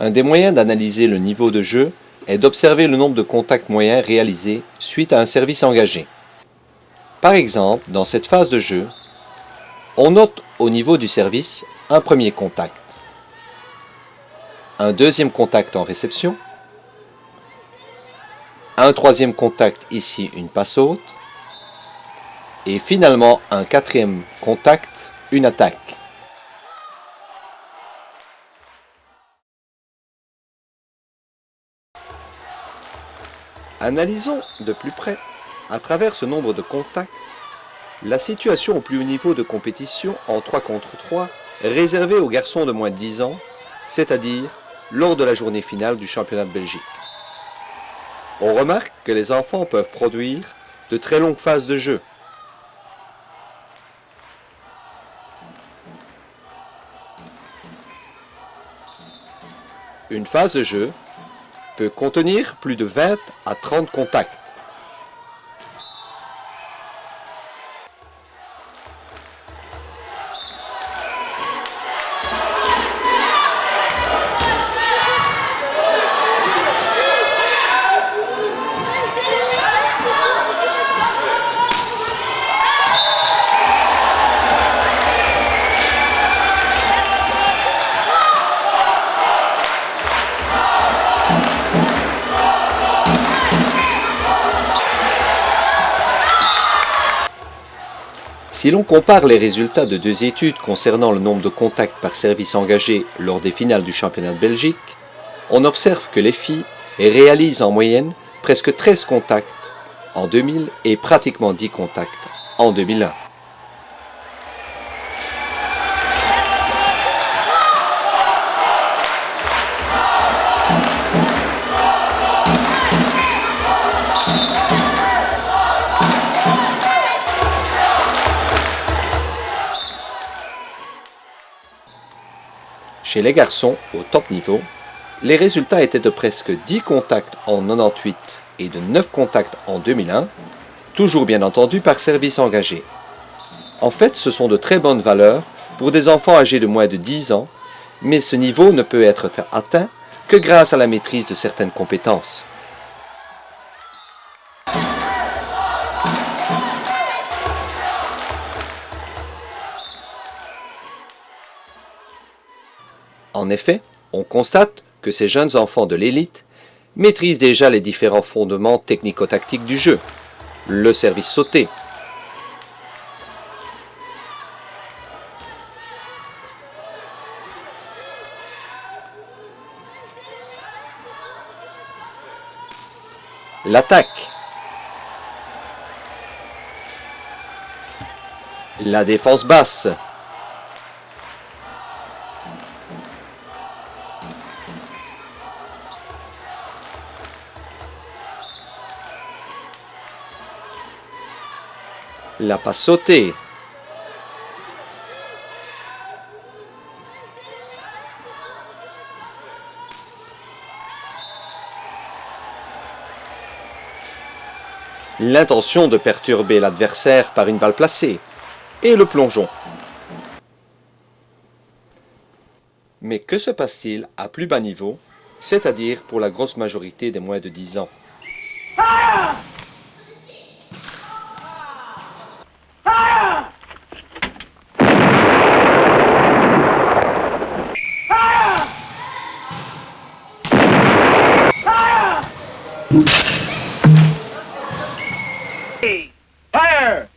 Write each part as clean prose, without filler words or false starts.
Un des moyens d'analyser le niveau de jeu est d'observer le nombre de contacts moyens réalisés suite à un service engagé. Par exemple, dans cette phase de jeu, on note au niveau du service un premier contact, un deuxième contact en réception, un troisième contact, ici une passe haute, et finalement un quatrième contact, une attaque. Analysons de plus près, à travers ce nombre de contacts, la situation au plus haut niveau de compétition en 3 contre 3 réservée aux garçons de moins de 10 ans, c'est-à-dire lors de la journée finale du championnat de Belgique. On remarque que les enfants peuvent produire de très longues phases de jeu. Une phase de jeu peut contenir plus de 20 à 30 contacts. Si l'on compare les résultats de deux études concernant le nombre de contacts par service engagé lors des finales du championnat de Belgique, on observe que les filles réalisent en moyenne presque 13 contacts en 2000 et pratiquement 10 contacts en 2001. Chez les garçons au top niveau, les résultats étaient de presque 10 contacts en 98 et de 9 contacts en 2001, toujours bien entendu par service engagé. En fait, ce sont de très bonnes valeurs pour des enfants âgés de moins de 10 ans, mais ce niveau ne peut être atteint que grâce à la maîtrise de certaines compétences. En effet, on constate que ces jeunes enfants de l'élite maîtrisent déjà les différents fondements technico-tactiques du jeu. Le service sauté, l'attaque, la défense basse, la passe sautée, l'intention de perturber l'adversaire par une balle placée, et le plongeon. Mais que se passe-t-il à plus bas niveau, c'est-à-dire pour la grosse majorité des moins de 10 ans? Fire! Fire! Fire! Hey! Fire!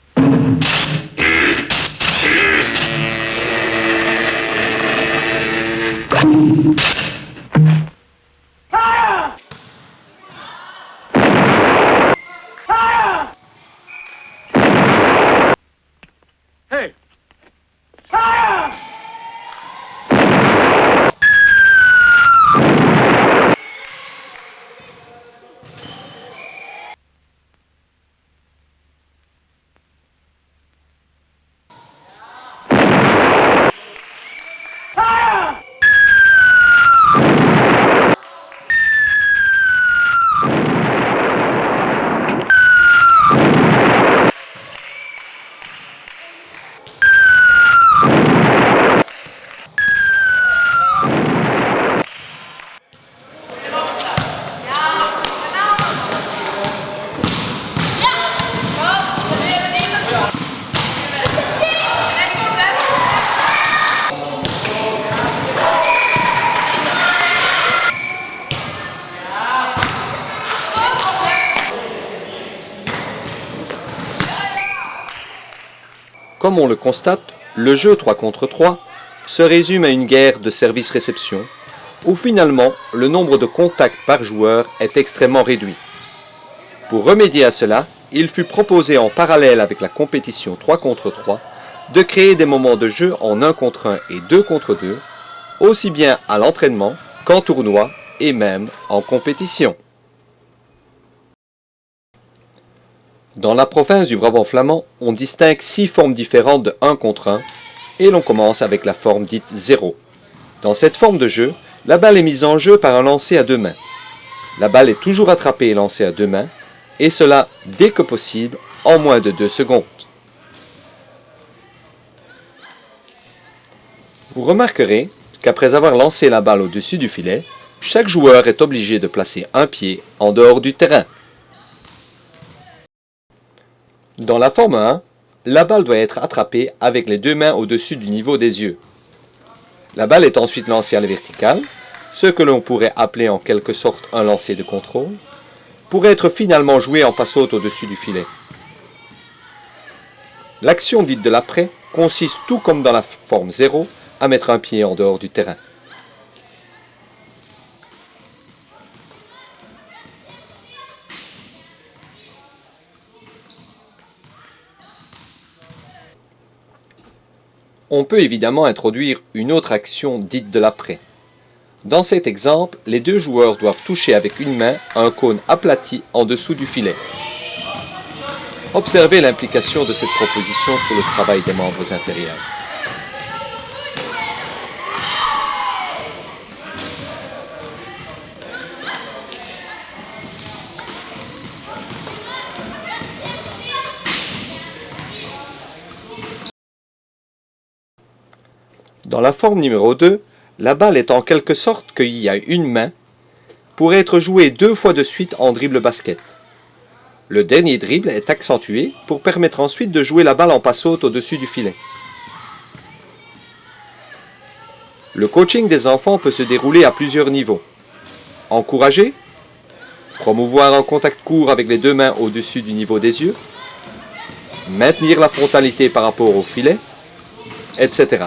Comme on le constate, le jeu 3 contre 3 se résume à une guerre de service-réception, où finalement le nombre de contacts par joueur est extrêmement réduit. Pour remédier à cela, il fut proposé en parallèle avec la compétition 3 contre 3 de créer des moments de jeu en 1 contre 1 et 2 contre 2, aussi bien à l'entraînement qu'en tournoi et même en compétition. Dans la province du Brabant flamand, on distingue 6 formes différentes de 1 contre 1 et l'on commence avec la forme dite 0. Dans cette forme de jeu, la balle est mise en jeu par un lancer à 2 mains. La balle est toujours attrapée et lancée à 2 mains, et cela dès que possible en moins de 2 secondes. Vous remarquerez qu'après avoir lancé la balle au-dessus du filet, chaque joueur est obligé de placer un pied en dehors du terrain. Dans la forme 1, la balle doit être attrapée avec les 2 mains au-dessus du niveau des yeux. La balle est ensuite lancée à la verticale, ce que l'on pourrait appeler en quelque sorte un lancer de contrôle, pour être finalement jouée en passe-haute au-dessus du filet. L'action dite de l'après consiste tout comme dans la forme 0 à mettre un pied en dehors du terrain. On peut évidemment introduire une autre action dite de l'après. Dans cet exemple, les 2 joueurs doivent toucher avec une main un cône aplati en dessous du filet. Observez l'implication de cette proposition sur le travail des membres inférieurs. Dans la forme numéro 2, la balle est en quelque sorte cueillie à une main pour être jouée 2 fois de suite en dribble basket. Le dernier dribble est accentué pour permettre ensuite de jouer la balle en passe-haute au-dessus du filet. Le coaching des enfants peut se dérouler à plusieurs niveaux. Encourager, promouvoir un contact court avec les 2 mains au-dessus du niveau des yeux, maintenir la frontalité par rapport au filet, etc.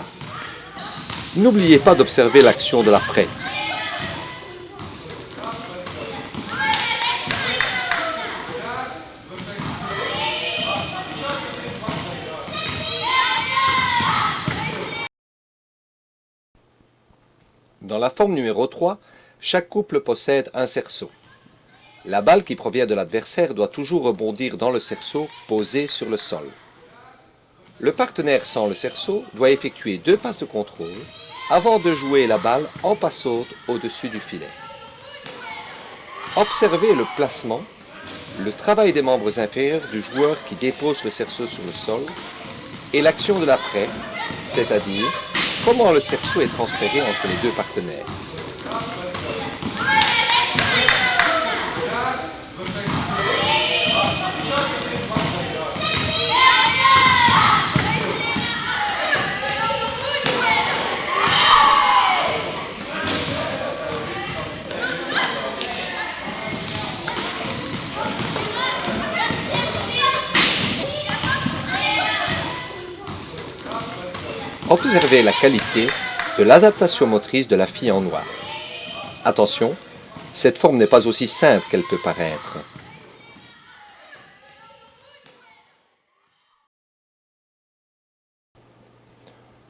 N'oubliez pas d'observer l'action de l'après. Dans la forme numéro 3, chaque couple possède un cerceau. La balle qui provient de l'adversaire doit toujours rebondir dans le cerceau posé sur le sol. Le partenaire sans le cerceau doit effectuer 2 passes de contrôle avant de jouer la balle en passe-haute au-dessus du filet. Observez le placement, le travail des membres inférieurs du joueur qui dépose le cerceau sur le sol et l'action de l'après, c'est-à-dire comment le cerceau est transféré entre les 2 partenaires. Observez la qualité de l'adaptation motrice de la fille en noir. Attention, cette forme n'est pas aussi simple qu'elle peut paraître.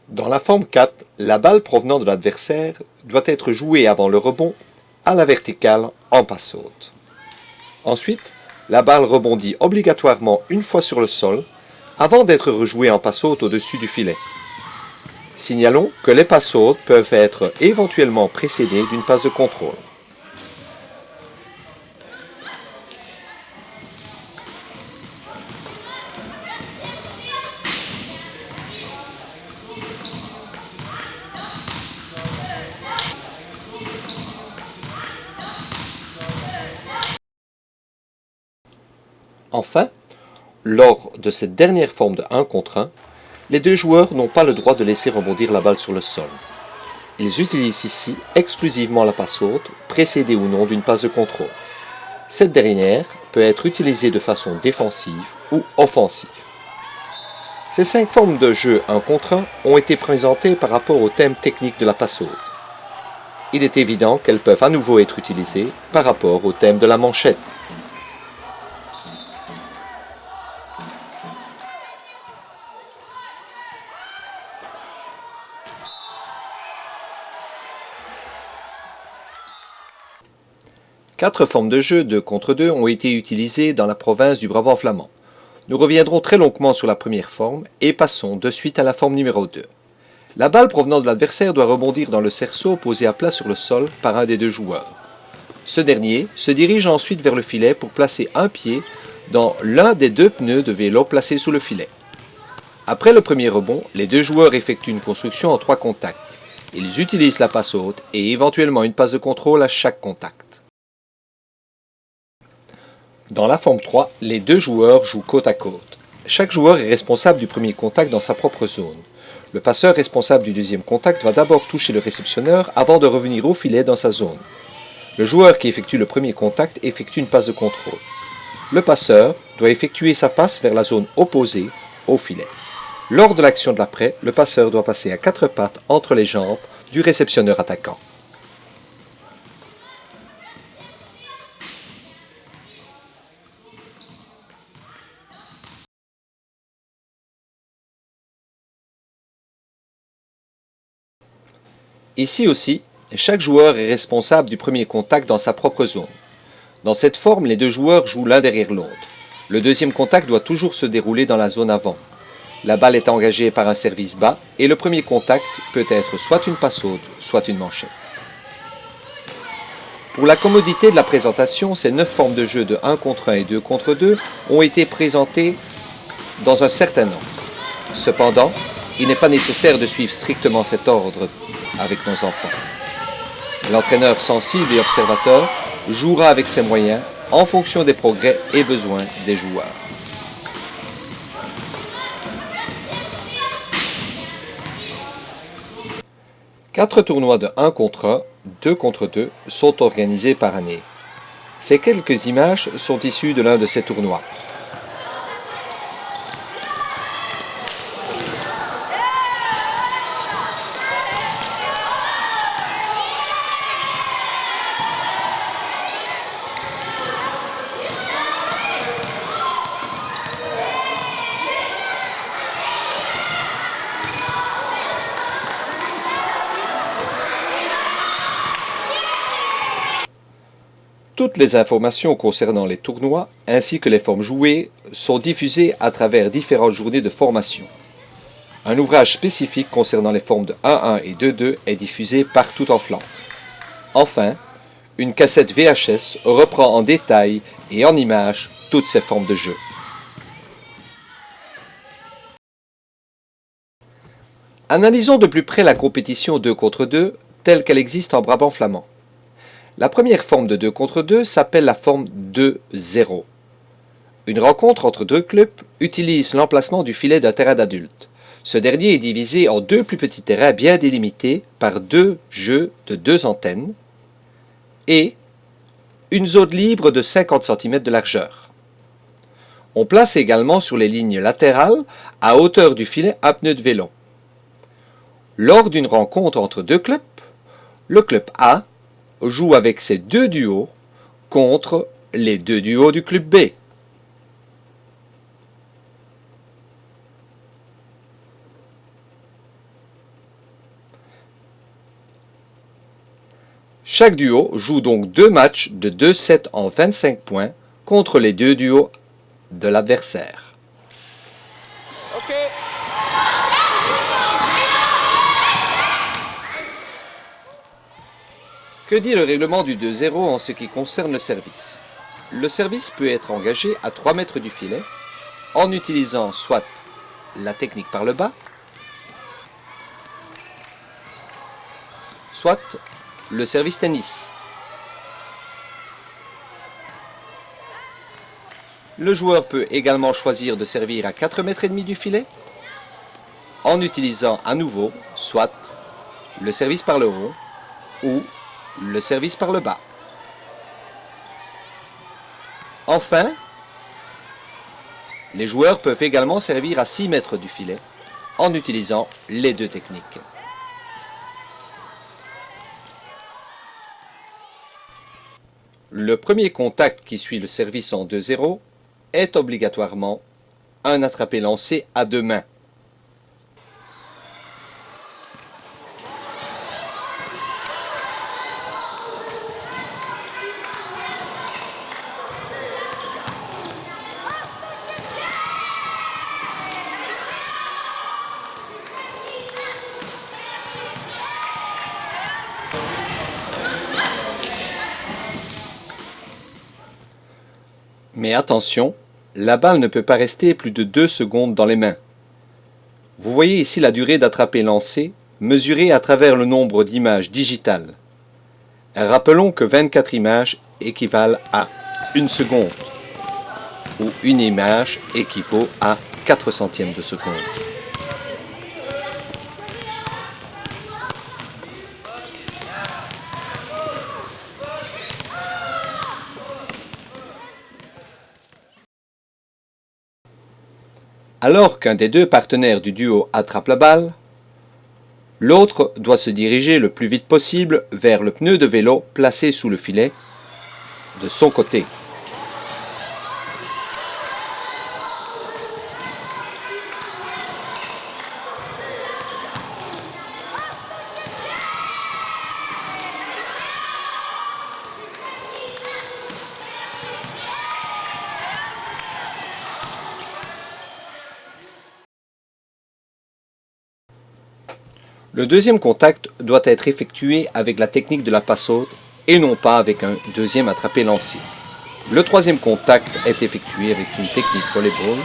Dans la forme 4, la balle provenant de l'adversaire doit être jouée avant le rebond à la verticale en passe-haute. Ensuite, la balle rebondit obligatoirement une fois sur le sol avant d'être rejouée en passe-haute au-dessus du filet. Signalons que les passes hautes peuvent être éventuellement précédées d'une passe de contrôle. Enfin, lors de cette dernière forme de 1 contre 1, les 2 joueurs n'ont pas le droit de laisser rebondir la balle sur le sol. Ils utilisent ici exclusivement la passe haute, précédée ou non d'une passe de contrôle. Cette dernière peut être utilisée de façon défensive ou offensive. Ces 5 formes de jeu 1 contre 1 ont été présentées par rapport au thème technique de la passe haute. Il est évident qu'elles peuvent à nouveau être utilisées par rapport au thème de la manchette. Quatre formes de jeu 2 contre 2 ont été utilisées dans la province du Brabant flamand. Nous reviendrons très longuement sur la première forme et passons de suite à la forme numéro 2. La balle provenant de l'adversaire doit rebondir dans le cerceau posé à plat sur le sol par un des deux joueurs. Ce dernier se dirige ensuite vers le filet pour placer un pied dans l'un des deux pneus de vélo placés sous le filet. Après le premier rebond, les deux joueurs effectuent une construction en 3 contacts. Ils utilisent la passe haute et éventuellement une passe de contrôle à chaque contact. Dans la forme 3, les deux joueurs jouent côte à côte. Chaque joueur est responsable du premier contact dans sa propre zone. Le passeur responsable du deuxième contact va d'abord toucher le réceptionneur avant de revenir au filet dans sa zone. Le joueur qui effectue le premier contact effectue une passe de contrôle. Le passeur doit effectuer sa passe vers la zone opposée au filet. Lors de l'action de l'après, le passeur doit passer à 4 pattes entre les jambes du réceptionneur attaquant. Ici aussi, chaque joueur est responsable du premier contact dans sa propre zone. Dans cette forme, les deux joueurs jouent l'un derrière l'autre. Le deuxième contact doit toujours se dérouler dans la zone avant. La balle est engagée par un service bas et le premier contact peut être soit une passe haute, soit une manchette. Pour la commodité de la présentation, ces 9 formes de jeu de 1 contre 1 et 2 contre 2 ont été présentées dans un certain ordre. Cependant, il n'est pas nécessaire de suivre strictement cet ordre avec nos enfants. L'entraîneur sensible et observateur jouera avec ses moyens en fonction des progrès et besoins des joueurs. Quatre tournois de 1 contre 1, 2 contre 2 sont organisés par année. Ces quelques images sont issues de l'un de ces tournois. Toutes les informations concernant les tournois ainsi que les formes jouées sont diffusées à travers différentes journées de formation. Un ouvrage spécifique concernant les formes de 1-1 et 2-2 est diffusé partout en Flandre. Enfin, une cassette VHS reprend en détail et en images toutes ces formes de jeu. Analysons de plus près la compétition 2 contre 2 telle qu'elle existe en Brabant flamand. La première forme de 2 contre 2 s'appelle la forme 2-0. Une rencontre entre deux clubs utilise l'emplacement du filet d'un terrain d'adulte. Ce dernier est divisé en 2 plus petits terrains bien délimités par 2 jeux de 2 antennes et une zone libre de 50 cm de largeur. On place également sur les lignes latérales, à hauteur du filet, un pneu de vélo. Lors d'une rencontre entre deux clubs, le club A joue avec ses 2 duos contre les 2 duos du club B. Chaque duo joue donc 2 matchs de 2 sets en 25 points contre les 2 duos de l'adversaire. Okay. Que dit le règlement du 2-0 en ce qui concerne le service? Le service peut être engagé à 3 mètres du filet en utilisant soit la technique par le bas, soit le service tennis. Le joueur peut également choisir de servir à 4 mètres et demi du filet en utilisant à nouveau soit le service par le haut ou le service par le bas. Enfin, Les joueurs peuvent également servir à 6 mètres du filet en utilisant les deux techniques. Le premier contact qui suit le service en 2-0 est obligatoirement un attrapé-lancé à 2 mains. Mais attention, la balle ne peut pas rester plus de 2 secondes dans les mains. Vous voyez ici la durée d'attrapé-lancé mesurée à travers le nombre d'images digitales. Rappelons que 24 images équivalent à 1 seconde, ou une image équivaut à 4 centièmes de seconde. Alors qu'un des deux partenaires du duo attrape la balle, l'autre doit se diriger le plus vite possible vers le pneu de vélo placé sous le filet, de son côté. Le deuxième contact doit être effectué avec la technique de la passe haute et non pas avec un deuxième attrapé-lancé. Le troisième contact est effectué avec une technique volleyball,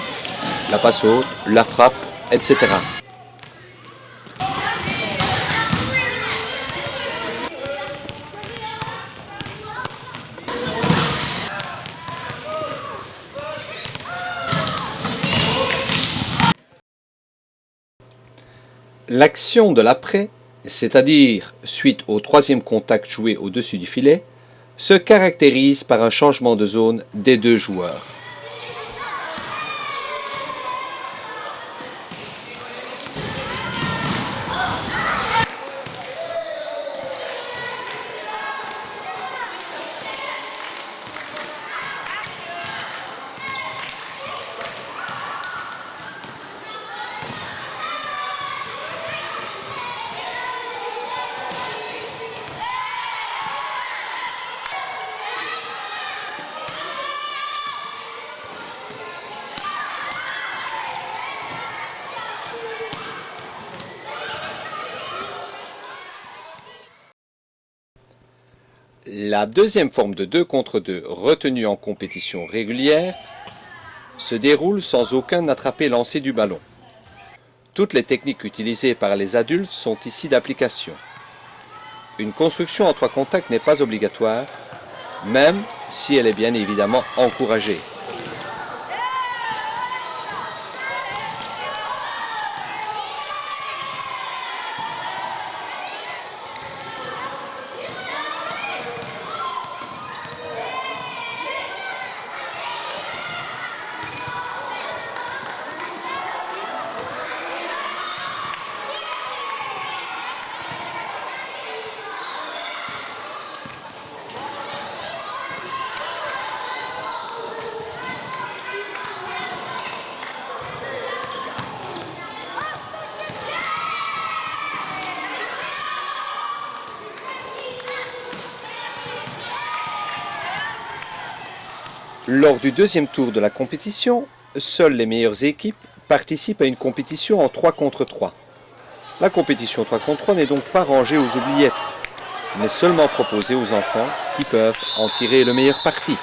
la passe haute, la frappe, etc. L'action de l'après, c'est-à-dire suite au troisième contact joué au-dessus du filet, se caractérise par un changement de zone des deux joueurs. La deuxième forme de 2 contre 2 retenue en compétition régulière se déroule sans aucun attrapé-lancé du ballon. Toutes les techniques utilisées par les adultes sont ici d'application. Une construction en 3 contacts n'est pas obligatoire, même si elle est bien évidemment encouragée. Lors du deuxième tour de la compétition, seules les meilleures équipes participent à une compétition en 3 contre 3. La compétition 3 contre 3 n'est donc pas rangée aux oubliettes, mais seulement proposée aux enfants qui peuvent en tirer le meilleur parti.